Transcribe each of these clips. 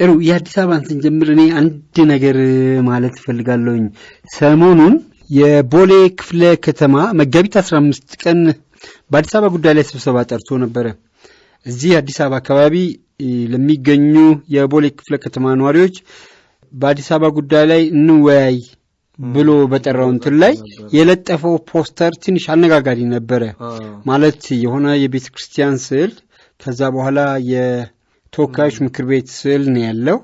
ጥሩ የአዲስ አበባን ስንጀምር እኔ አንድ ነገር ማለት ፈልጋለሁኝ ሰሞኑን የቦሌ ክፍለ ከተማ መጋቢት 15 ቀን በአዲስ አበባ ጉዳይ ላይ ስብሰባ ጠርቶ ነበር እዚህ አዲስ አበባ አካባቢ ለሚገኙ የቦሌ ክፍለ ከተማ ነዋሪዎች በአዲስ አበባ ጉዳይ ላይ እንወያይ ብሎ በጠራው እንትን ላይ የለጠፈው ፖስተር ትንሽ አነጋጋሪ ነበር ማለት የሆነ የቤተክርስቲያን ስዕል ከዛ በኋላ የተወካዮች ምክር ቤት ስዕል ነው ያለው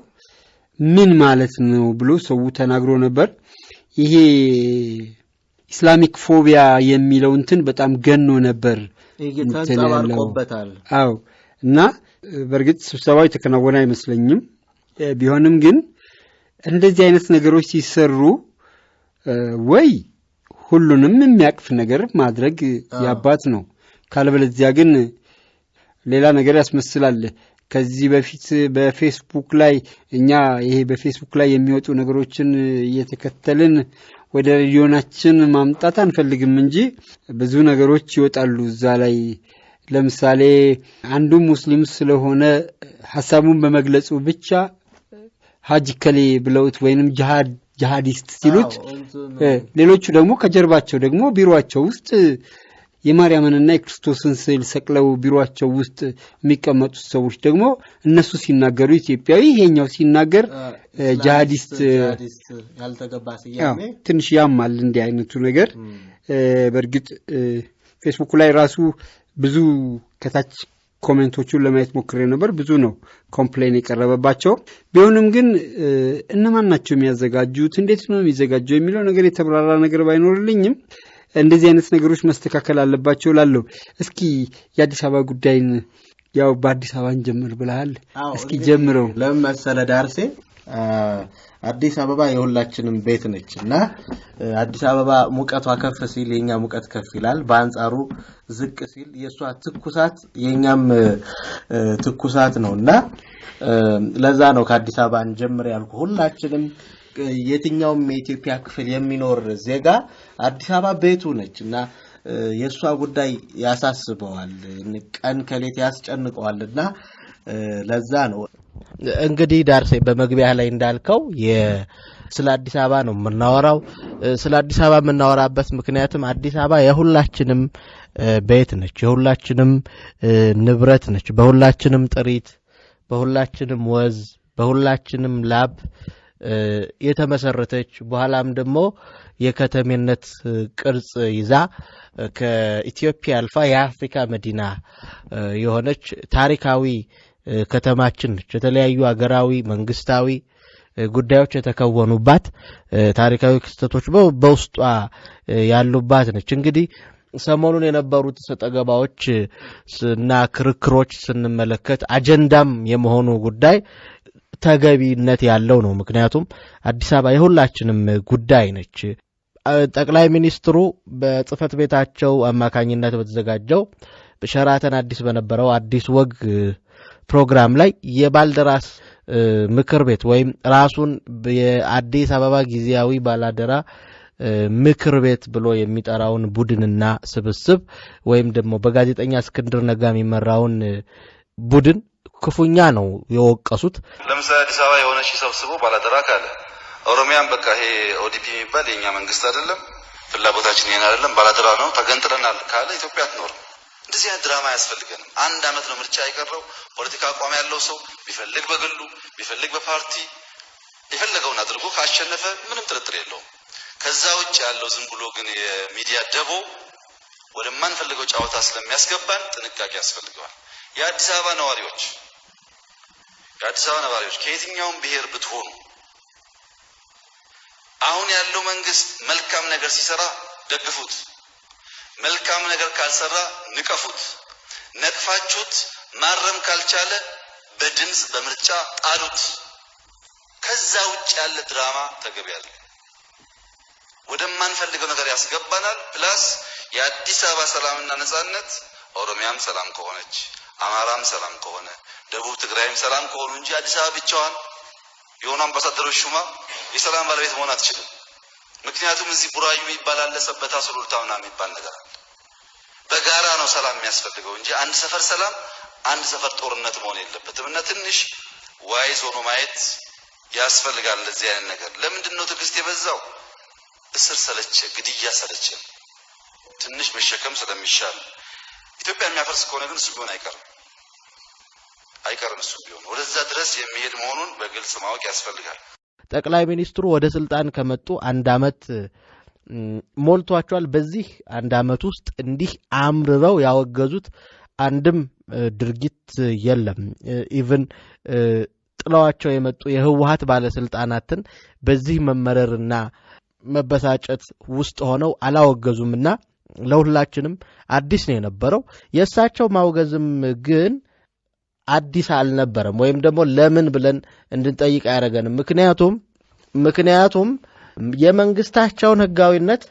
ምን ማለት ነው ብሎ ሰው ተናግሮ ነበር ይሄ ኢስላሚክ ፎቢያ የሚለው እንትን በጣም ገኖ ነበር ተንጸባርቆበታል አው እና በርግጥ ስብሰባው የተከናወነ አይመስለኝም ቢሆንም ግን እንደዚህ አይነት ነገሮች ሲሰሩ ወይ ሁሉንም የሚያቅፍ ነገር ማድረግ ያባት ነው ካልበለዚያ ግን ሌላ ነገር ያስመስላል ከዚህ በፊት በፌስቡክ ላይ እኛ ይሄ በፌስቡክ ላይ የሚወጡ ነገሮችን እየተከተልን ወደ ሬዲዮናችን ማምጣት አንፈልግም እንጂ ብዙ ነገሮች ይወጣሉ እዛ ላይ ለምሳሌ አንዱ ሙስሊም ስለሆነ ሐሳቡን በመግለጹ ብቻ ሐጅ ከሌ ብለውት ወይንም ጂሃዲስት ሲሉት ሌሎቹ ደግሞ ከጀርባቸው ደግሞ ቢሮአቸው ውስጥ የማርያምንና የክርስቶስን ስዕል ሰቅለው ቢሮአቸው ውስጥ የሚቀመጡት ሰዎች ደግሞ እነሱ ሲናገሩ ኢትዮጵያዊ ይሄኛው ሲናገር ጂሃዲስት ያልተገባ ሲያሜ ትንሽ ያማል እንዲህ አይነቱ ነገር በርግጥ ፌስቡክ ላይ ራሱ ብዙ ከታች ኮሜንቶቹን ለማየት ሞክሬ ነበር ብዙ ነው ኮምፕሌን የቀረበባቸው ቢሆንም ግን እነማን ናቸው የሚያዘጋጁት እንዴት ነው የሚዘጋጀው የሚለው ነገር የተብራራ ነገር ባይኖርልኝም እንደዚህ አይነት ነገሮች መስተካከል አለባቸው ላለው እስኪ የአዲስ አበባ ጉዳይን ያው በአዲስ አበባ እንጀምር ብለሃል እስኪ ጀምረው ለምሳሌ ዳርሴ አዲስ አበባ የሁላችንም ቤት ነችና አዲስ አበባ ሙቀቷ ከፍ ሲል የኛ ሙቀት ከፍ ይላል በአንጻሩ ዝቅ ሲል የሷ ትኩሳት የኛም ትኩሳት ነውና ለዛ ነው ከአዲስ አበባ እንጀምር ያልኩ ሁላችንም የትኛውም የኢትዮጵያ ክፍል የሚኖር ዜጋ አዲስ አበባ ቤቱ ነችና የሷ ጉዳይ ያሳስበዋል ቀን ከሌት ያስጨንቀዋልና ለዛ ነው እንግዲህ ዳርሴ በመግቢያ ላይ እንዳልከው ስለ አዲስ አበባ ነው የምናወራው ስለ አዲስ አበባ የምናወራበት ምክንያቱም አዲስ አበባ የሁላችንም ቤት ነች የሁላችንም ንብረት ነች በሁላችንም ጥሪት በሁላችንም ወዝ በሁላችንም ላብ የተመሰረተች በኋላም ደግሞ የከተሜነት ቅርጽ ይዛ ከኢትዮጵያ አልፋ የአፍሪካ መዲና የሆነች ታሪካዊ ከተማችን ነች የተለያዩ አገራዊ መንግስታዊ ጉዳዮች የተከወኑባት ታሪካዊ ክስተቶች በውስጧ ያሉባት ነች እንግዲህ ሰሞኑን የነበሩት ተጠገባዎች እና ክርክሮች ስንመለከት አጀንዳም የመሆኑ ጉዳይ ተገቢነት ያለው ነው ምክንያቱም አዲስ አበባ የሁላችንም ጉዳይ ነች ጠቅላይ ሚኒስትሩ በጽፈት ቤታቸው አማካኝነት በተዘጋጀው በሸራተን አዲስ በነበረው አዲስ ወግ ፕሮግራም ላይ የባልደራስ ምክር ቤት ወይም ራሱን የአዲስ አበባ ጊዜያዊ ባላደራ ምክር ቤት ብሎ የሚጠራውን ቡድንና ስብስብ ወይም ደግሞ በጋዜጠኛ እስክንድር ነጋ የሚመራውን ቡድን ክፉኛ ነው የወቀሱት ለምሳሌ አዲስ አበባ የሆነ ሺ ሰብስቦ ባላደራ ካለ ኦሮሚያን በቃ ይሄ ኦዲፒ የሚባል የኛ መንግስት አይደለም ፍላጎታችን ይሄን አይደለም ባላደራ ነው ተገንጥለናል ካለ ኢትዮጵያ አትኖርም እንደዚህ አይነት ድራማ ያስፈልገንም አንድ አመት ነው ምርጫ አይቀረው ፖለቲካ አቋም ያለው ሰው ቢፈልግ በግሉ ቢፈልግ በፓርቲ ይፈልገውን አድርጎ ካሸነፈ ምንም ጥርጥር የለውም ከዛ ውጭ ያለው ዝም ብሎ ግን የሚዲያ ደቦ ወደማን ፈልገው ጫወታ ስለሚያስገባን ጥንቃቄ ያስፈልጋል የአዲስ አበባ ነዋሪዎች ከየትኛውም ብሔር ብትሆኑ አሁን ያለው መንግስት መልካም ነገር ሲሰራ ደግፉት መልካም ነገር ካልሰራ ንቀፉት ነቅፋችሁት ማረም ካልቻለ በድምጽ በምርጫ ጣሉት ከዛ ውጭ ያለ ድራማ ተገቢ አይደለም ወደማን ፈልገው ነገር ያስገባናል ፕላስ የአዲስ አበባ ሰላምና ነጻነት ኦሮሚያም ሰላም ከሆነች አማራም ሰላም ከሆነ ደቡብ ትግራይም ሰላም ከሆኑ እንጂ አዲስ አበባ ብቻዋን የሆነ አምባሳደሮች ሹማ የሰላም ባለቤት መሆን አትችልም ምክንያቱም እዚህ ቡራዩ ይባላል ሰበታ ሱሉልታውና የሚባል ነገር አለ በጋራ ነው ሰላም የሚያስፈልገው እንጂ አንድ ሰፈር ሰላም አንድ ሰፈር ጦርነት መሆን የለበትም እና ትንሽ ዋይዝ ሆኖ ማየት ያስፈልጋል። ለዚህ አይነት ነገር ለምንድነው ትዕግስት የበዛው? እስር ሰለቸ፣ ግድያ ሰለቸ፣ ትንሽ መሸከም ስለሚሻል ኢትዮጵያ የሚያፈርስ ከሆነ ግን እሱ ቢሆን አይቀርም እሱ ቢሆን ወደዛ ድረስ የሚሄድ መሆኑን በግልጽ ማወቅ ያስፈልጋል። ጠቅላይ ሚኒስትሩ ወደ ስልጣን ከመጡ 1 አመት ሞልቷቸዋል። በዚህ 1 አመት ውስጥ እንዲህ አምርረው ያወገዙት አንድም ድርጊት የለም። ኢቭን ጥለዋቸው የመጡ የህወሓት ባለስልጣናትን በዚህ መመረርና መበሳጨት ውስጥ ሆነው አላወገዙምና ለሁላችንም አዲስ ነው የነበረው። የእሳቸው ማውገዝም ግን አዲስ አልነበረም ወይም ደግሞ ለምን ብለን እንድንጠይቅ ያደረገን ምክንያቱም የመንግስታቸውን ህጋዊነት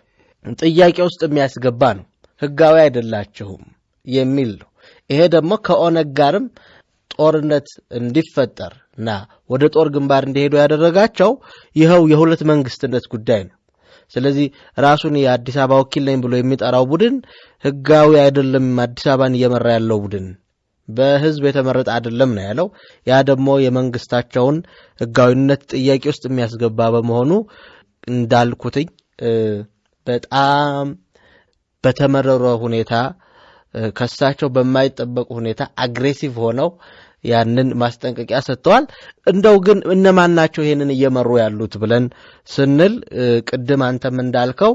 ጥያቄ ውስጥ የሚያስገባ ነው። ህጋዊ አይደላችሁም የሚል ነው። ይሄ ደግሞ ከኦነግ ጋርም ጦርነት እንዲፈጠርና ወደ ጦር ግንባር እንዲሄዱ ያደረጋቸው ይሄው የሁለት መንግስትነት ጉዳይ ነው። ስለዚህ ራሱን የአዲስ አበባ ወኪል ነኝ ብሎ የሚጠራው ቡድን ህጋዊ አይደለም፣ አዲስ አበባን እየመራ ያለው ቡድን በህዝብ የተመረጠ አይደለም ነው ያለው። ያ ደግሞ የመንግስታቸውን ህጋዊነት ጥያቄ ውስጥ የሚያስገባ በመሆኑ እንዳልኩትኝ በጣም በተመረረ ሁኔታ ከሳቸው በማይጠበቅ ሁኔታ አግሬሲቭ ሆነው ያንን ማስጠንቀቂያ ሰጥተዋል። እንደው ግን እነማን ናቸው ይሄንን እየመሩ ያሉት ብለን ስንል ቅድም አንተም እንዳልከው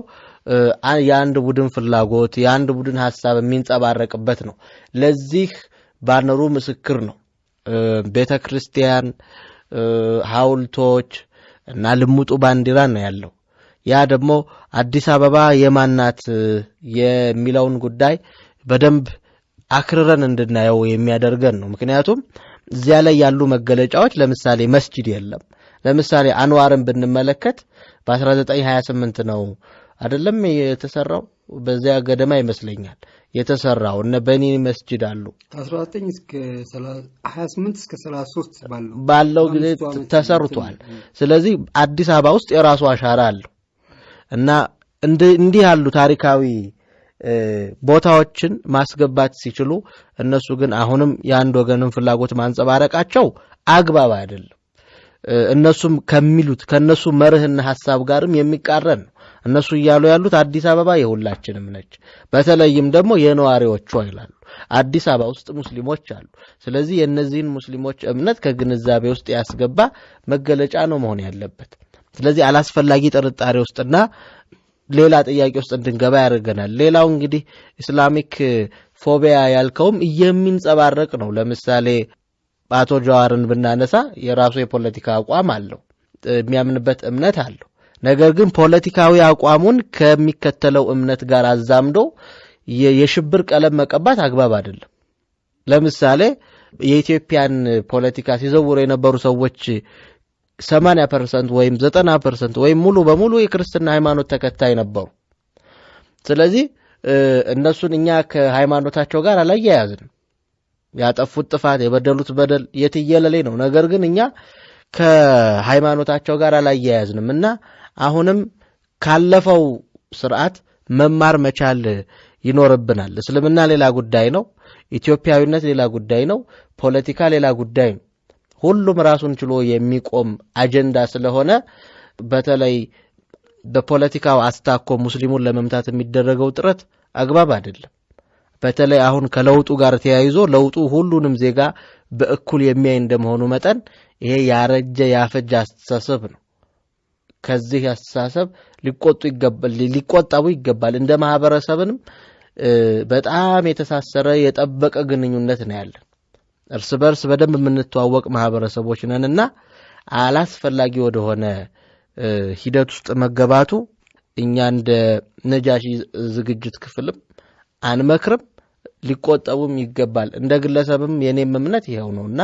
የአንድ ቡድን ፍላጎት የአንድ ቡድን ሐሳብ የሚንጸባረቅበት ነው። ለዚህ ባነሩ ምስክር ነው። ቤተክርስቲያን ሐውልቶች እና ልሙጡ ባንዲራ ነው ያለው። ያ ደግሞ አዲስ አበባ የማናት የሚለውን ጉዳይ በደንብ አክርረን እንድናየው የሚያደርገን ነው። ምክንያቱም እዚያ ላይ ያሉ መገለጫዎች ለምሳሌ መስጂድ የለም። ለምሳሌ አንዋርን ብንመለከት በ1928 ነው አይደለም የተሰራው፣ በዚያ ገደማ ይመስለኛል የተሰራው። እነ በኒ መስጂድ አሉ 19 እስከ 28 እስከ 33 ባለው ጊዜ ተሰርቷል። ስለዚህ አዲስ አበባ ውስጥ የራሱ አሻራ አለው እና እንዲህ ያሉ ታሪካዊ ቦታዎችን ማስገባት ሲችሉ እነሱ ግን አሁንም የአንድ ወገንን ፍላጎት ማንጸባረቃቸው አግባብ አይደለም። እነሱም ከሚሉት ከነሱ መርህና ሐሳብ ጋርም የሚቃረን ነው። እነሱ ይያሉ ያሉት አዲስ አበባ የሁላችንም ነች፣ በተለይም ደግሞ የነዋሪዎቿ ይላሉ። አዲስ አበባ ውስጥ ሙስሊሞች አሉ። ስለዚህ የነዚህን ሙስሊሞች እምነት ከግንዛቤ ውስጥ ያስገባ መገለጫ ነው መሆን ያለበት። ስለዚህ አላስፈላጊ ጥርጣሬ ውስጥና ሌላ ጥያቄ ውስጥ እንድንገባ ያደርገናል። ሌላው እንግዲህ ኢስላሚክ ፎቢያ ያልከውም የሚንጸባረቅ ነው። ለምሳሌ አቶ ጀዋርን ብናነሳ የራሱ የፖለቲካ አቋም አለው፣ የሚያምንበት እምነት አለው። ነገር ግን ፖለቲካዊ አቋሙን ከሚከተለው እምነት ጋር አዛምዶ የሽብር ቀለም መቀባት አግባብ አይደለም። ለምሳሌ የኢትዮጵያን ፖለቲካ ሲዘውሩ የነበሩ ሰዎች 80% ወይም 90% ወይም ሙሉ በሙሉ የክርስትና ሃይማኖት ተከታይ ነበሩ። ስለዚህ እነሱን እኛ ከሃይማኖታቸው ጋር አላያያዝንም። ያጠፉት ጥፋት የበደሉት በደል የትየለሌ ነው። ነገር ግን እኛ ከሃይማኖታቸው ጋር አላያያዝንምና አሁንም ካለፈው ስርዓት መማር መቻል ይኖርብናል። እስልምና ሌላ ጉዳይ ነው፣ ኢትዮጵያዊነት ሌላ ጉዳይ ነው፣ ፖለቲካ ሌላ ጉዳይ ነው። ሁሉም ራሱን ችሎ የሚቆም አጀንዳ ስለሆነ በተለይ በፖለቲካው አስታኮ ሙስሊሙን ለመምታት የሚደረገው ጥረት አግባብ አይደለም። በተለይ አሁን ከለውጡ ጋር ተያይዞ ለውጡ ሁሉንም ዜጋ በእኩል የሚያይ እንደመሆኑ መጠን ይሄ ያረጀ ያፈጀ አስተሳሰብ ነው። ከዚህ አስተሳሰብ ሊቆጠቡ ይገባል። እንደ ማህበረሰብንም በጣም የተሳሰረ የጠበቀ ግንኙነት ነው ያለን። እርስ በርስ በደንብ የምንተዋወቅ ማህበረሰቦች ነንና አላስፈላጊ ወደሆነ ሂደት ውስጥ መገባቱ እኛ እንደ ነጃሺ ዝግጅት ክፍልም አንመክርም፣ ሊቆጠቡም ይገባል። እንደ ግለሰብም የኔም እምነት ይሄው ነውና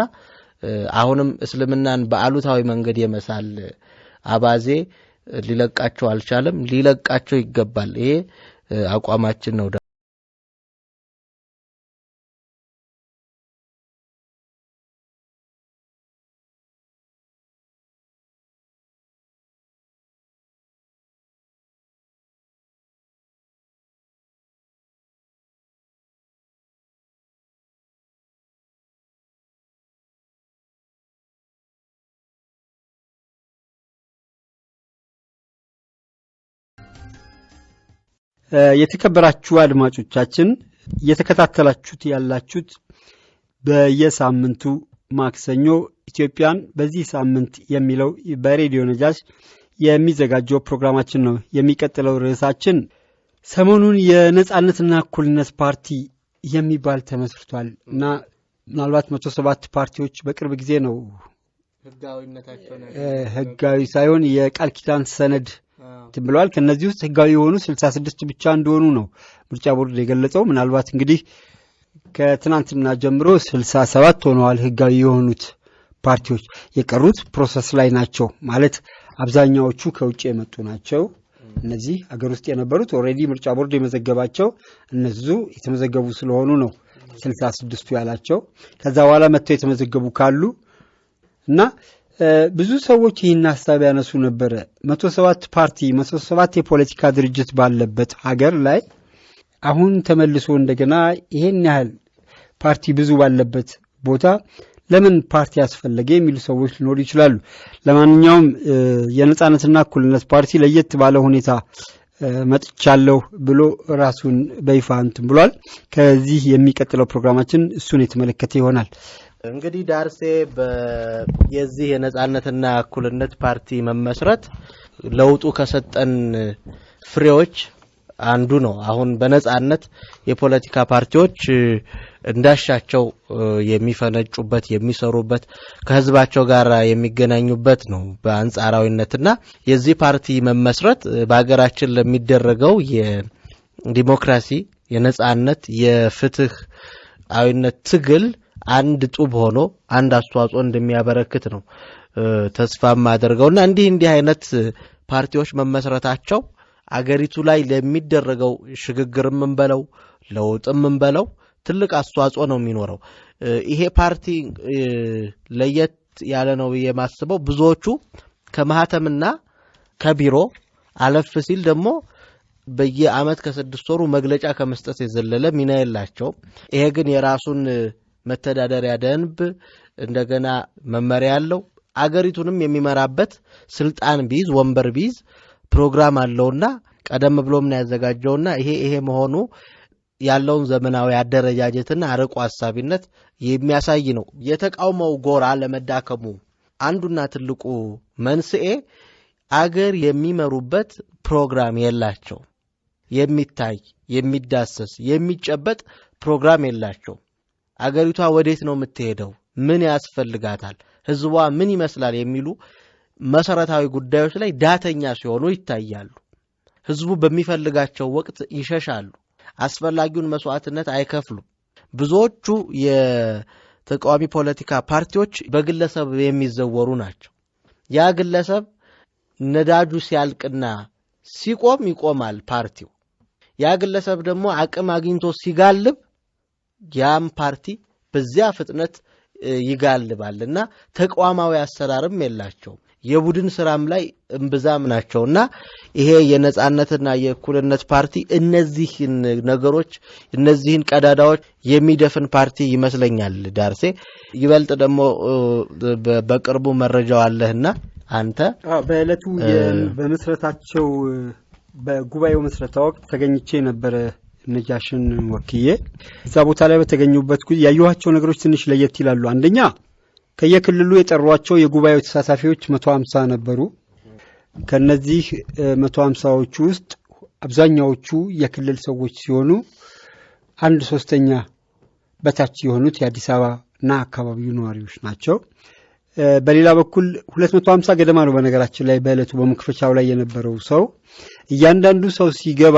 አሁንም እስልምናን በአሉታዊ መንገድ የመሳል አባዜ ሊለቃቸው አልቻለም፣ ሊለቃቸው ይገባል። ይሄ አቋማችን ነው። የተከበራችሁ አድማጮቻችን እየተከታተላችሁት ያላችሁት በየሳምንቱ ማክሰኞ ኢትዮጵያን በዚህ ሳምንት የሚለው በሬዲዮ ነጃሽ የሚዘጋጀው ፕሮግራማችን ነው። የሚቀጥለው ርዕሳችን ሰሞኑን የነጻነትና እኩልነት ፓርቲ የሚባል ተመስርቷል እና ምናልባት 107 ፓርቲዎች በቅርብ ጊዜ ነው ህጋዊ ሳይሆን የቃል ኪዳን ሰነድ ተብሏል። ከነዚህ ውስጥ ህጋዊ የሆኑ 66 ብቻ እንደሆኑ ነው ምርጫ ቦርድ የገለጸው። ምናልባት እንግዲህ ከትናንትና ጀምሮ 67 ሆነዋል ህጋዊ የሆኑት ፓርቲዎች። የቀሩት ፕሮሰስ ላይ ናቸው ማለት አብዛኛዎቹ ከውጭ የመጡ ናቸው። እነዚህ አገር ውስጥ የነበሩት ኦሬዲ ምርጫ ቦርድ የመዘገባቸው እነዚህ የተመዘገቡ ስለሆኑ ነው 66ቱ ያላቸው። ከዛ በኋላ መጥተው የተመዘገቡ ካሉ እና ብዙ ሰዎች ይህን ሐሳብ ያነሱ ነበር። 107 ፓርቲ 107 የፖለቲካ ድርጅት ባለበት ሀገር ላይ አሁን ተመልሶ እንደገና ይሄን ያህል ፓርቲ ብዙ ባለበት ቦታ ለምን ፓርቲ ያስፈልገ የሚሉ ሰዎች ሊኖሩ ይችላሉ። ለማንኛውም የነጻነትና እኩልነት ፓርቲ ለየት ባለ ሁኔታ መጥቻለሁ ብሎ ራሱን በይፋ እንትን ብሏል። ከዚህ የሚቀጥለው ፕሮግራማችን እሱን የተመለከተ ይሆናል። እንግዲህ ዳርሴ የዚህ የነጻነትና እኩልነት ፓርቲ መመስረት ለውጡ ከሰጠን ፍሬዎች አንዱ ነው። አሁን በነጻነት የፖለቲካ ፓርቲዎች እንዳሻቸው የሚፈነጩበት የሚሰሩበት ከህዝባቸው ጋር የሚገናኙበት ነው በአንጻራዊነትና የዚህ ፓርቲ መመስረት በአገራችን ለሚደረገው የዲሞክራሲ የነጻነት የፍትህ አይነት ትግል አንድ ጡብ ሆኖ አንድ አስተዋጽኦ እንደሚያበረክት ነው ተስፋ ማደርገውና እንዲህ አይነት ፓርቲዎች መመስረታቸው አገሪቱ ላይ ለሚደረገው ሽግግርም እንበለው ለውጥም እንበለው ትልቅ አስተዋጽኦ ነው የሚኖረው። ይሄ ፓርቲ ለየት ያለ ነው የማስበው ብዙዎቹ ከማህተምና ከቢሮ አለፍ ሲል ደግሞ በየአመት ከ6 ወሩ መግለጫ ከመስጠት የዘለለ ሚና የላቸው። ይሄ ግን የራሱን መተዳደሪያ ደንብ እንደገና መመሪያ ያለው አገሪቱንም የሚመራበት ስልጣን ቢዝ ወንበር ቢዝ ፕሮግራም አለውና ቀደም ብሎም ነው ያዘጋጀውና ይሄ መሆኑ ያለውን ዘመናዊ አደረጃጀትና አርቆ ሐሳቢነት የሚያሳይ ነው። የተቃውሞው ጎራ ለመዳከሙ አንዱና ትልቁ መንስኤ አገር የሚመሩበት ፕሮግራም የላቸው። የሚታይ የሚዳሰስ የሚጨበጥ ፕሮግራም የላቸው። አገሪቷ ወዴት ነው የምትሄደው? ምን ያስፈልጋታል? ህዝቧ ምን ይመስላል? የሚሉ መሰረታዊ ጉዳዮች ላይ ዳተኛ ሲሆኑ ይታያሉ። ህዝቡ በሚፈልጋቸው ወቅት ይሸሻሉ። አስፈላጊውን መስዋዕትነት አይከፍሉም። ብዙዎቹ የተቃዋሚ ፖለቲካ ፓርቲዎች በግለሰብ የሚዘወሩ ናቸው። ያ ግለሰብ ነዳጁ ሲያልቅና ሲቆም ይቆማል ፓርቲው። ያ ግለሰብ ደግሞ አቅም አግኝቶ ሲጋልብ ያም ፓርቲ በዚያ ፍጥነት ይጋልባልና ተቋማዊ አሰራርም የላቸው። የቡድን ስራም ላይ እንብዛም ናቸውና ይሄ የነጻነትና የእኩልነት ፓርቲ እነዚህን ነገሮች እነዚህን ቀዳዳዎች የሚደፍን ፓርቲ ይመስለኛል። ዳርሴ ይበልጥ ደግሞ በቅርቡ መረጃው አለህና አንተ በእለቱ በመስረታቸው በጉባኤው መስረታ ወቅት ተገኝቼ ነበር ነጃሽን ወክዬ። እዛ ቦታ ላይ በተገኙበት ያዩዋቸው ነገሮች ትንሽ ለየት ይላሉ። አንደኛ ከየክልሉ የጠሯቸው የጉባኤው ተሳታፊዎች 150 ነበሩ። ከነዚህ 150ዎቹ ውስጥ አብዛኛዎቹ የክልል ሰዎች ሲሆኑ 1/3 በታች የሆኑት የአዲስ አበባና አካባቢው ነዋሪዎች ናቸው። በሌላ በኩል 250 ገደማ ነው በነገራችን ላይ በእለቱ በመክፈቻው ላይ የነበረው ሰው። እያንዳንዱ ሰው ሲገባ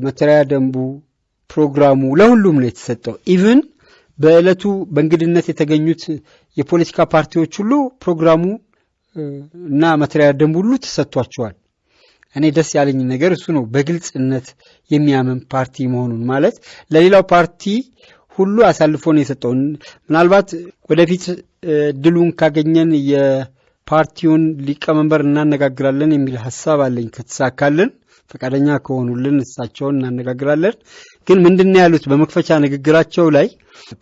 መተሪያ ደንቡ ፕሮግራሙ ለሁሉም ነው የተሰጠው። ኢቭን በእለቱ በእንግድነት የተገኙት የፖለቲካ ፓርቲዎች ሁሉ ፕሮግራሙ እና መተሪያ ደንቡ ሁሉ ተሰጥቷቸዋል። እኔ ደስ ያለኝ ነገር እሱ ነው። በግልጽነት የሚያምን ፓርቲ መሆኑን ማለት ለሌላው ፓርቲ ሁሉ አሳልፎ ነው የሰጠው። ምናልባት ወደፊት ድሉን ካገኘን የፓርቲውን ሊቀመንበር እናነጋግራለን የሚል ሐሳብ አለኝ። ከተሳካልን ፈቃደኛ ከሆኑልን እሳቸውን እናነጋግራለን። ግን ምንድነው ያሉት በመክፈቻ ንግግራቸው ላይ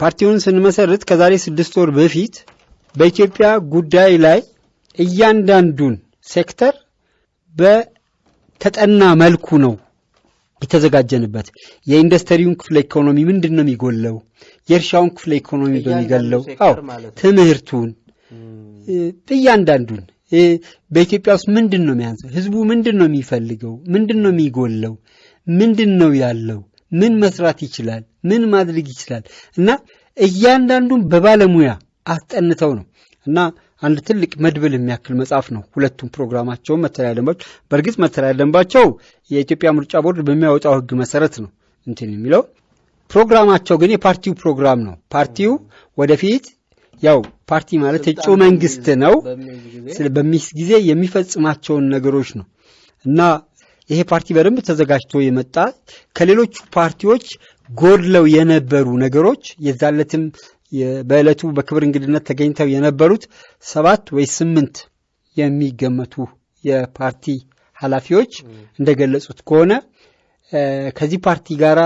ፓርቲውን ስንመሰርት ከዛሬ 6 ወር በፊት በኢትዮጵያ ጉዳይ ላይ እያንዳንዱን ሴክተር በተጠና መልኩ ነው የተዘጋጀንበት የኢንዱስትሪውን ክፍለ ኢኮኖሚ ምንድነው የሚጎለው የእርሻውን ክፍለ ኢኮኖሚ በሚገለው ትምህርቱን በእያንዳንዱን በኢትዮጵያ ውስጥ ምንድነው የሚያንሰው ህዝቡ ምንድነው የሚፈልገው ምንድነው የሚጎለው ምንድነው ያለው ምን መስራት ይችላል ምን ማድረግ ይችላል እና እያንዳንዱን በባለሙያ አስጠንተው ነው እና አንድ ትልቅ መድብል የሚያክል መጽሐፍ ነው ሁለቱም ፕሮግራማቸው መተሪያ ደንባቸው በርግጥ መተሪያ ደንባቸው የኢትዮጵያ ምርጫ ቦርድ በሚያወጣው ህግ መሰረት ነው እንትን የሚለው ፕሮግራማቸው ግን የፓርቲው ፕሮግራም ነው ፓርቲው ወደፊት ያው ፓርቲ ማለት እጩ መንግስት ነው በሚስ ጊዜ የሚፈጽማቸው ነገሮች ነው እና ይሄ ፓርቲ በደንብ ተዘጋጅቶ የመጣ ከሌሎች ፓርቲዎች ጎድለው የነበሩ ነገሮች የዛለትም በእለቱ በክብር እንግድነት ተገኝተው የነበሩት 7 ወይ 8 የሚገመቱ የፓርቲ ኃላፊዎች እንደገለጹት ከሆነ ከዚህ ፓርቲ ጋራ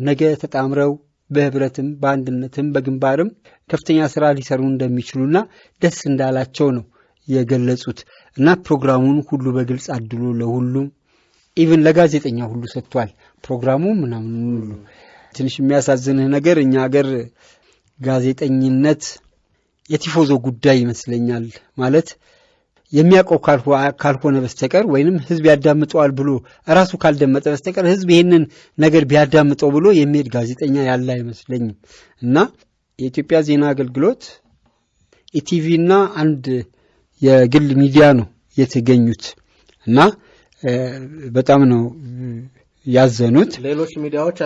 ነገ ተጣምረው በህብረትም በአንድነትም በግንባርም ከፍተኛ ስራ ሊሰሩ እንደሚችሉና ደስ እንዳላቸው ነው የገለጹት እና ፕሮግራሙን ሁሉ በግልጽ አድሎ ለሁሉም ኢቭን ለጋዜጠኛ ሁሉ ሰጥቷል ፕሮግራሙ ምናምን ሁሉ ትንሽ የሚያሳዝንህ ነገር እኛ ሀገር ጋዜጠኝነት የቲፎዞ ጉዳይ ይመስለኛል ማለት የሚያቆው ካልሆነ በስተቀር ወይንም ህዝብ ያዳምጠዋል ብሎ ራሱ ካልደመጠ በስተቀር ህዝብ ይሄንን ነገር ቢያዳምጠው ብሎ የሚሄድ ጋዜጠኛ ያለ አይመስለኝም እና የኢትዮጵያ ዜና አገልግሎት ኢቲቪ እና አንድ የግል ሚዲያ ነው የተገኙት እና በጣም ነው ያዘኑት ሌሎች ሚዲያዎች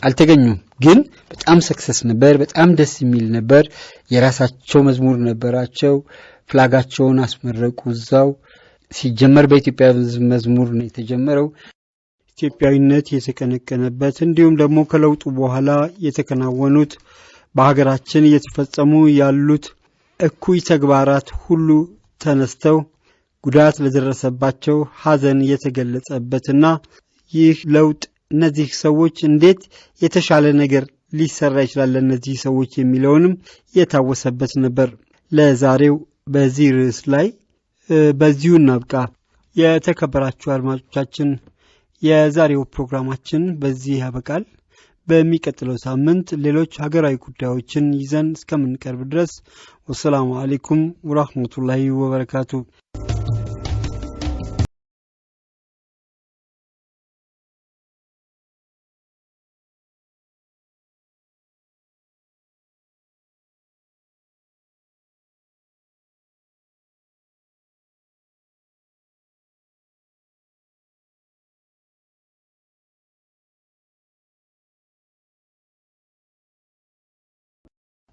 አልተገኙም ግን በጣም ሰክሰስ ነበር በጣም ደስ የሚል ነበር የራሳቸው መዝሙር ነበራቸው ፍላጋቸውን አስመረቁ እዛው ሲጀመር በኢትዮጵያ መዝሙር ነው የተጀመረው ኢትዮጵያዊነት የተቀነቀነበት እንዲሁም ደግሞ ከለውጡ በኋላ የተከናወኑት በሀገራችን እየተፈጸሙ ያሉት እኩይ ተግባራት ሁሉ ተነስተው ጉዳት ለደረሰባቸው ሐዘን የተገለጸበትና ይህ ለውጥ እነዚህ ሰዎች እንዴት የተሻለ ነገር ሊሰራ ይችላል ለነዚህ ሰዎች የሚለውንም የታወሰበት ነበር ለዛሬው በዚህ ርዕስ ላይ በዚሁ እናብቃ የተከበራችሁ አድማጮቻችን የዛሬው ፕሮግራማችን በዚህ ያበቃል በሚቀጥለው ሳምንት ሌሎች ሀገራዊ ጉዳዮችን ይዘን እስከምንቀርብ ድረስ ወሰላሙ አለይኩም ወራህመቱላሂ ወበረካቱ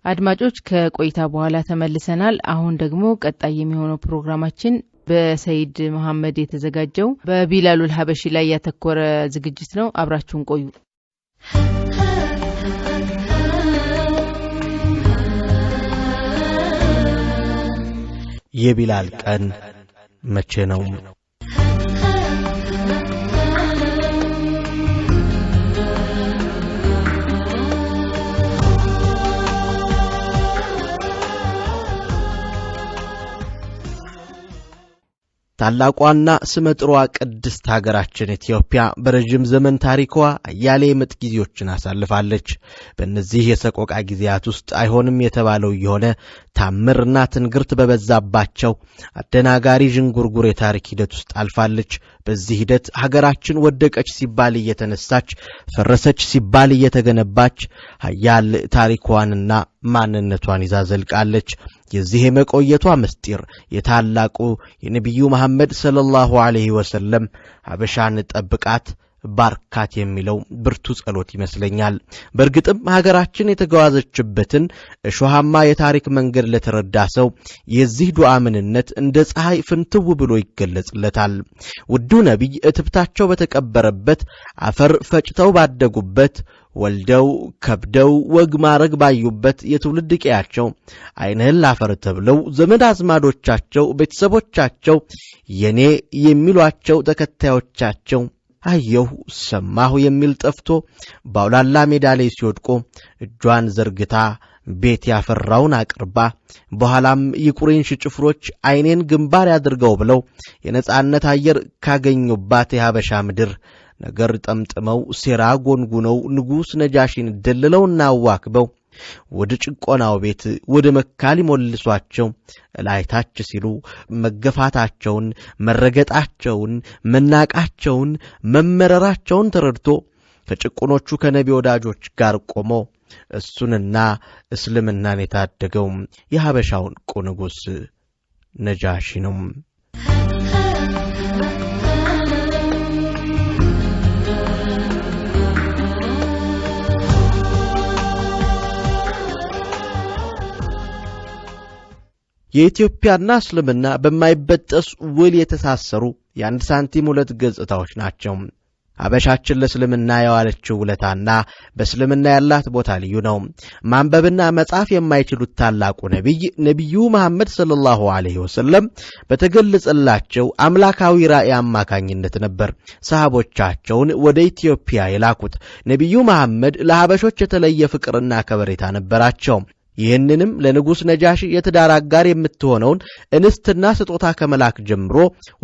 አድማጮች ከቆይታ በኋላ ተመልሰናል አሁን ደግሞ ቀጣይ የሚሆነው ፕሮግራማችን በሰይድ መሐመድ የተዘጋጀው በቢላሉል ሀበሺ ላይ ያተኮረ ዝግጅት ነው አብራችሁን ቆዩ የቢላል ቀን መቼ ነው ታላቋና ስመጥሯ ቅድስት ሀገራችን ኢትዮጵያ በረጅም ዘመን ታሪኳ አያሌ ምጥ ጊዜዎችን አሳልፋለች በእነዚህ የሰቆቃ ጊዜያት ውስጥ አይሆንም የተባለው የሆነ ታምርና ትንግርት በበዛባቸው አደናጋሪ ጅንጉርጉር የታሪክ ሂደት ውስጥ አልፋለች በዚህ ሂደት ሀገራችን ወደቀች ሲባል እየተነሳች ፈረሰች ሲባል እየተገነባች ሀያል ታሪኳንና ማንነቷን ይዛ ዘልቃለች የዚህ መቆየቷ ምስጢር የታላቁ የነብዩ መሐመድ ሰለላሁ ዐለይሂ ወሰለም ሀበሻን ጠብቃት ባርካት የሚለው ብርቱ ጸሎት ይመስለኛል በርግጥም ሀገራችን የተጓዘችበትን እሾሃማ የታሪክ መንገድ ለተረዳ ሰው የዚህ ዱዓ ምንነት እንደ ፀሐይ ፍንትው ብሎ ይገለጽለታል ውዱ ነብይ እትብታቸው በተቀበረበት አፈር ፈጭተው ባደጉበት ወልደው ከብደው ወግ ማረግ ባዩበት የትውልድ ቂያቸው አይነህል አፈር ተብለው ዘመድ አዝማዶቻቸው ቤተሰቦቻቸው የኔ የሚሏቸው ተከታዮቻቸው አየሁ ሰማሁ የሚል ጠፍቶ ባውላላ ሜዳ ላይ ሲወድቆ እጇን ዘርግታ ቤት ያፈራውን አቅርባ በኋላም ይቁሪን ሽጭፍሮች አይኔን ግንባር ያድርገው ብለው የነጻነት አየር ካገኙባት የሀበሻ ምድር ነገር ጠምጥመው ሴራ ጎንጉነው ንጉስ ነጃሺን ደልለውና አዋክበው ወደ ጭቆናው ቤት ወደ መካ ሊሞልሷቸው ላይታች ሲሉ መገፋታቸውን መረገጣቸውን መናቃቸውን መመረራቸውን ተረድቶ ከጭቁኖቹ ከነቢ ወዳጆች ጋር ቆሞ እሱንና እስልምናን የታደገው የሐበሻውን ንጉስ ነጃሺ ነው። የኢትዮጵያና እስልምና በማይበጠስ ውል የተሳሰሩ የአንድ ሳንቲም ሁለት ገጽታዎች ናቸው። ሐበሻችን ለእስልምና ያዋለችው ውለታና በእስልምና ያላት ቦታ ልዩ ነው። ማንበብና መጻፍ የማይችሉት ታላቁ ነብዩ መሐመድ ሰለላሁ ዐለይሂ ወሰለም በተገለጸላቸው አምላካዊ ራእይ አማካኝነት ነበር ሰሃቦቻቸውን ወደ ኢትዮጵያ የላኩት። ነብዩ መሐመድ ለሐበሾች የተለየ ፍቅርና ከበሬታ ነበራቸው። ይህንንም ለንጉስ ነጃሺ የትዳር አጋር የምትሆነውን እንስትና ስጦታ ከመላክ ጀምሮ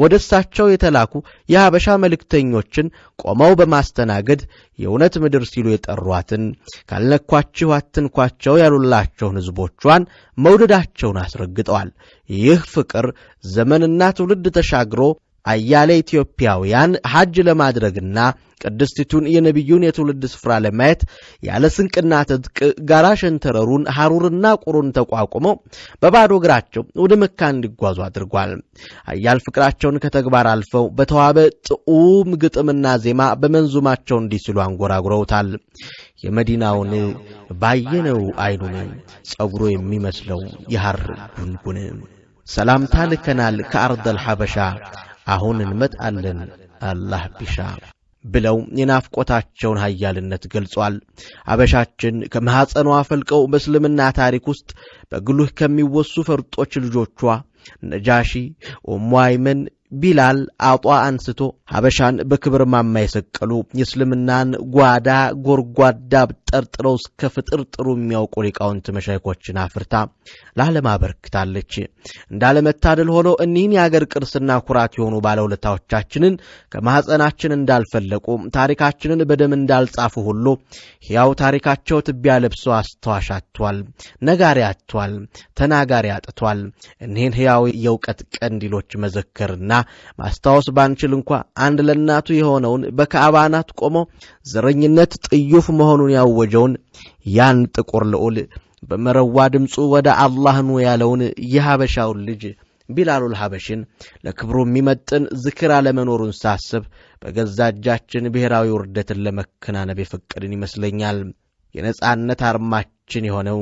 ወደሳቸው የተላኩ የሐበሻ መልእክተኞችን ቆመው በማስተናገድ የእውነት ምድር ሲሉ የጠሯትን ካልነኳችሁ አትንኳቸው ያሉላቸውን ህዝቦቿን መውደዳቸውን አስረግጠዋል። ይህ ፍቅር ዘመንና ትውልድ ተሻግሮ አያሌ ኢትዮጵያውያን ሐጅ ለማድረግና ቅድስቲቱን የነብዩን የትውልድ ስፍራ ለማየት ያለ ስንቅና ትጥቅ ጋራ ሸንተረሩን ሐሩርና ቁሩን ተቋቁመው በባዶ እግራቸው ወደ መካ እንዲጓዙ አድርጓል። አያል ፍቅራቸውን ከተግባር አልፈው በተዋበ ጥዑም ግጥምና ዜማ በመንዙማቸው እንዲስሉ አንጎራጉረውታል። የመዲናውን ባየነው አይኑን ጸጉሩ የሚመስለው የሐር ጉንጉን ሰላምታ ልከናል ከአርደል ሐበሻ አሁን እንመጣለን አላህ ቢሻ ብለው የናፍቆታቸውን ኃያልነት ገልጿል። ሐበሻችን ከመሐፀኗ ፈልቀው በእስልምና ታሪክ ውስጥ በግሉህ ከሚወሱ ፈርጦች ልጆቿ ነጃሺ፣ ኡሙ አይመን፣ ቢላል፣ አጧ አንስቶ ሐበሻን በክብር ማማ የሰቀሉ የእስልምናን ጓዳ ጎርጓዳ ጠርጥረው እስከ ፍጥርጥሩ የሚያውቁ ሊቃውንት መሻይኮችን አፍርታ ለዓለም አበርክታለች። እንዳለመታደል ሆኖ እኒህን የአገር ቅርስና ኩራት የሆኑ ባለውለታዎቻችንን ከማህፀናችን እንዳልፈለቁ ታሪካችንን በደም እንዳልጻፉ ሁሉ ሕያው ታሪካቸው ትቢያ ለብሰው አስተዋሽ አጥቷል፣ ነጋሪ አጥቷል፣ ተናጋሪ አጥቷል። እኒህን ሕያው የእውቀት ቀንዲሎች መዘከርና ማስታወስ ባንችል እንኳ አንድ ለናቱ የሆነውን በካዕባናት ቆሞ ዘረኝነት ጥዩፍ መሆኑን ያወጀውን ያን ጥቁር ልዑል በመረዋ ድምጹ ወደ አላህ ነው ያለውን የሐበሻውን ልጅ ቢላሉል ሐበሽን ለክብሩ የሚመጥን ዝክር አለመኖሩን ሳስብ በገዛ እጃችን ብሔራዊ ውርደትን ለመከናነብ የፈቀድን ይመስለኛል። የነጻነት አርማችን የሆነው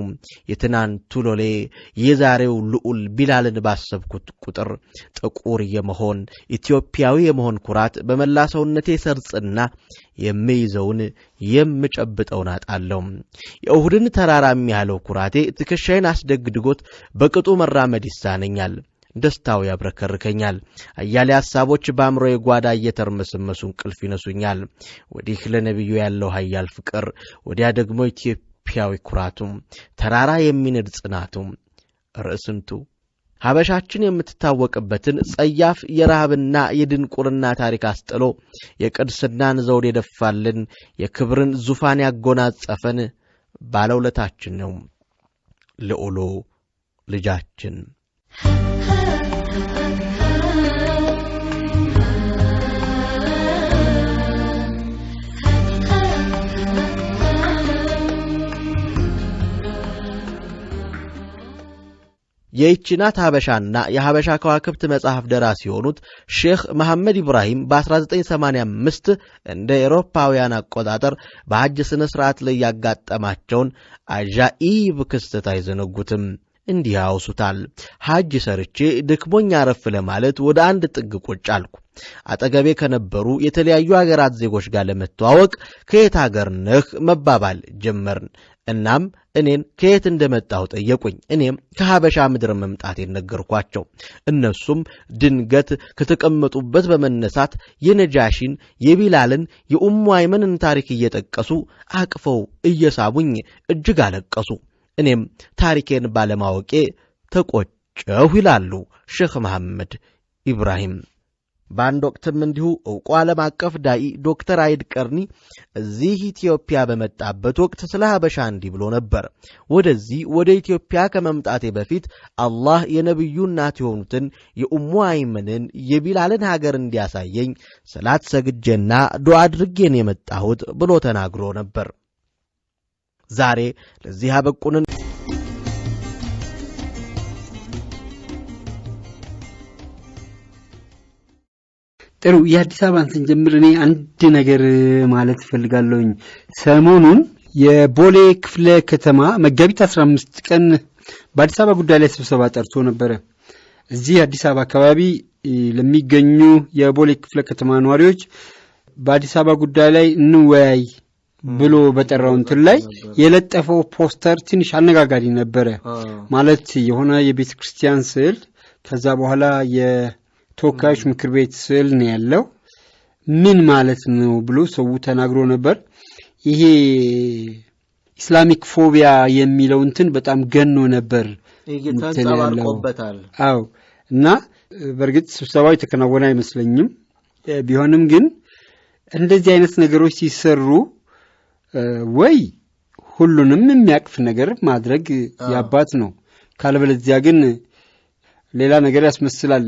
የትናንቱ ሎሌ የዛሬው ልዑል ቢላልን ባሰብኩት ቁጥር ጥቁር የመሆን ኢትዮጵያዊ የመሆን ኩራት በመላ ሰውነቴ ሰርጽና የሚይዘውን የምጨብጠውን አጣለው። የኡሁድን ተራራ የሚያለው ኩራቴ ትከሻዬን አስደግድጎት በቅጡ መራመድ ይሳነኛል። ደስታው ያብረከርከኛል። አያሌ ሐሳቦች በአእምሮዬ ጓዳ እየተርመሰመሱ እንቅልፍ ይነሱኛል። ወዲህ ለነብዩ ያለው ኃያል ፍቅር፣ ወዲያ ደግሞ ኢትዮጵያዊ ኩራቱ፣ ተራራ የሚንድ ጽናቱ፣ ርዕስንቱ ሐበሻችን የምትታወቅበትን ጸያፍ የረሃብና የድንቁርና ታሪክ አስጥሎ የቅድስናን ዘውድ የደፋልን የክብርን ዙፋን ያጎናጸፈን ባለውለታችን ነው ልዑሉ ልጃችን። የኢችናት ሐበሻና የሐበሻ ከዋክብት መጽሐፍ ደራሲ የሆኑት ሼክ መሐመድ ኢብራሂም በ1985 እንደ አውሮፓውያን አቆጣጠር በሐጅ ስነ ስርዓት ላይ ያጋጠማቸውን አጃኢብ ክስተት አይዘነጉትም። እንዲህ ያውሱታል። ሐጅ ሰርቼ ድክሞኛ አረፍ ለማለት ወደ አንድ ጥግ ቁጭ አልኩ። አጠገቤ ከነበሩ የተለያዩ ሀገራት ዜጎች ጋር ለመተዋወቅ ከየት ሀገር ነህ መባባል ጀመርን። እናም እኔን ከየት እንደመጣሁ ጠየቁኝ። እኔም ከሐበሻ ምድር መምጣቴን ነገርኳቸው። እነሱም ድንገት ከተቀመጡበት በመነሳት የነጃሺን፣ የቢላልን፣ የኡሙ አይመንን ታሪክ እየጠቀሱ አቅፈው እየሳቡኝ እጅግ አለቀሱ። እኔም ታሪኬን ባለማወቄ ተቆጨሁ ይላሉ ሼክ መሐመድ ኢብራሂም። በአንድ ወቅትም እንዲሁ ዕውቁ ዓለም አቀፍ ዳኢ ዶክተር አይድ ቀርኒ እዚህ ኢትዮጵያ በመጣበት ወቅት ስለ ሀበሻ እንዲህ ብሎ ነበር። ወደዚህ ወደ ኢትዮጵያ ከመምጣቴ በፊት አላህ የነብዩ እናት የሆኑትን የኡሙ አይመንን የቢላልን ሀገር እንዲያሳየኝ ሰላት ሰግጄና ዱዓ አድርጌን የመጣሁት ብሎ ተናግሮ ነበር። ዛሬ ለዚህ አበቁንን ጥሩ የአዲስ አበባን ስንጀምር እኔ አንድ ነገር ማለት ፈልጋለሁኝ። ሰሞኑን የቦሌ ክፍለ ከተማ መጋቢት 15 ቀን በአዲስ አበባ ጉዳይ ላይ ስብሰባ ጠርቶ ነበር። እዚህ አዲስ አበባ አካባቢ ለሚገኙ የቦሌ ክፍለ ከተማ ነዋሪዎች በአዲስ አበባ ጉዳይ ላይ እንወያይ ብሎ በጠራው እንትን ላይ የለጠፈው ፖስተር ትንሽ አነጋጋሪ ነበር። ማለት የሆነ የቤተክርስቲያን ስዕል ከዛ በኋላ ተወካዮች ምክር ቤት ስዕል ነው ያለው። ምን ማለት ነው ብሎ ሰው ተናግሮ ነበር። ይሄ ኢስላሚክ ፎቢያ የሚለው እንትን በጣም ገኖ ነበር ተንጸባርቆበታል። አዎ እና በርግጥ ስብሰባው የተከናወነ አይመስለኝም። ቢሆንም ግን እንደዚህ አይነት ነገሮች ሲሰሩ ወይ ሁሉንም የሚያቅፍ ነገር ማድረግ ያባት ነው። ካልበለዚያ ግን ሌላ ነገር ያስመስላል።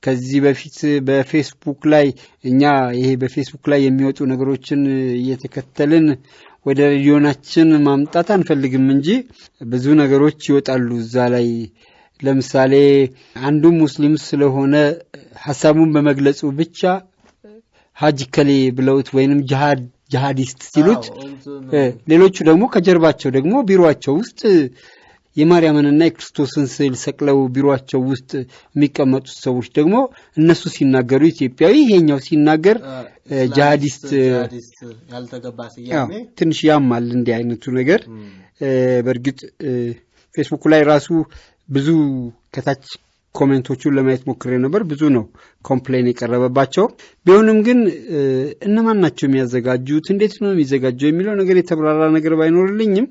ከዚህ በፊት በፌስቡክ ላይ እኛ ይሄ በፌስቡክ ላይ የሚወጡ ነገሮችን እየተከተልን ወደ ሬዲዮናችን ማምጣት አንፈልግም እንጂ ብዙ ነገሮች ይወጣሉ እዛ ላይ። ለምሳሌ አንዱ ሙስሊም ስለሆነ ሐሳቡን በመግለጹ ብቻ ሐጅ ከሌ ብለውት ወይንም ጂሃዲስት ሲሉት ሌሎቹ ደግሞ ከጀርባቸው ደግሞ ቢሮአቸው ውስጥ የማርያምንና የክርስቶስን ስዕል ሰቅለው ቢሮአቸው ውስጥ የሚቀመጡት ሰዎች ደግሞ እነሱ ሲናገሩ ኢትዮጵያዊ ይሄኛው ሲናገር ጂሃዲስት ያልተገባ ሲያሜ ትንሽ ያማል እንዲህ አይነቱ ነገር። በርግጥ ፌስቡክ ላይ ራሱ ብዙ ከታች ኮሜንቶቹን ለማየት ሞክሬ ነበር። ብዙ ነው ኮምፕሌን የቀረበባቸው። ቢሆንም ግን እነማን ናቸው የሚያዘጋጁት እንዴት ነው የሚዘጋጀው የሚለው ነገር የተብራራ ነገር ባይኖርልኝም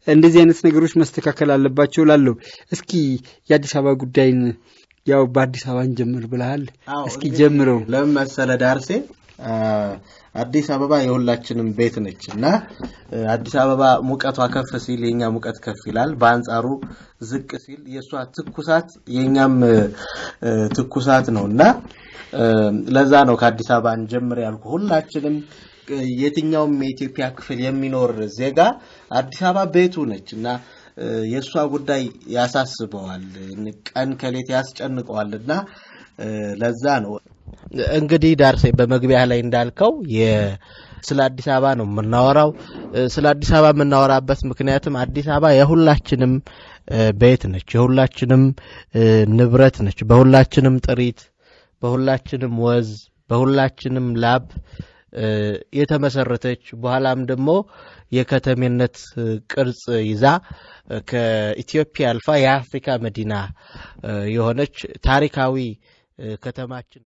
እንደዚህ አይነት ነገሮች መስተካከል አለባቸው ላለው። እስኪ የአዲስ አበባ ጉዳይን ያው በአዲስ አበባ እንጀምር ብለሃል። እስኪ ጀምረው። ለምን መሰለ ዳርሴ አዲስ አበባ የሁላችንም ቤት ነችና አዲስ አበባ ሙቀቷ ከፍ ሲል የኛ ሙቀት ከፍ ይላል። በአንጻሩ ዝቅ ሲል የሷ ትኩሳት የኛም ትኩሳት ነውና ለዛ ነው ከአዲስ አበባ እንጀምር ያልኩ። ሁላችንም የትኛውም የኢትዮጵያ ክፍል የሚኖር ዜጋ አዲስ አበባ ቤቱ ነችና የሷ ጉዳይ ያሳስበዋል፣ ቀን ከሌት ያስጨንቀዋልና ለዛ ነው እንግዲህ ዳርሴ በመግቢያ ላይ እንዳልከው ስለ አዲስ አበባ ነው የምናወራው። ስለ አዲስ አበባ የምናወራበት ምክንያቱም አዲስ አበባ የሁላችንም ቤት ነች፣ የሁላችንም ንብረት ነች። በሁላችንም ጥሪት፣ በሁላችንም ወዝ፣ በሁላችንም ላብ የተመሰረተች በኋላም ደግሞ የከተሜነት ቅርጽ ይዛ ከኢትዮጵያ አልፋ የአፍሪካ መዲና የሆነች ታሪካዊ ከተማችን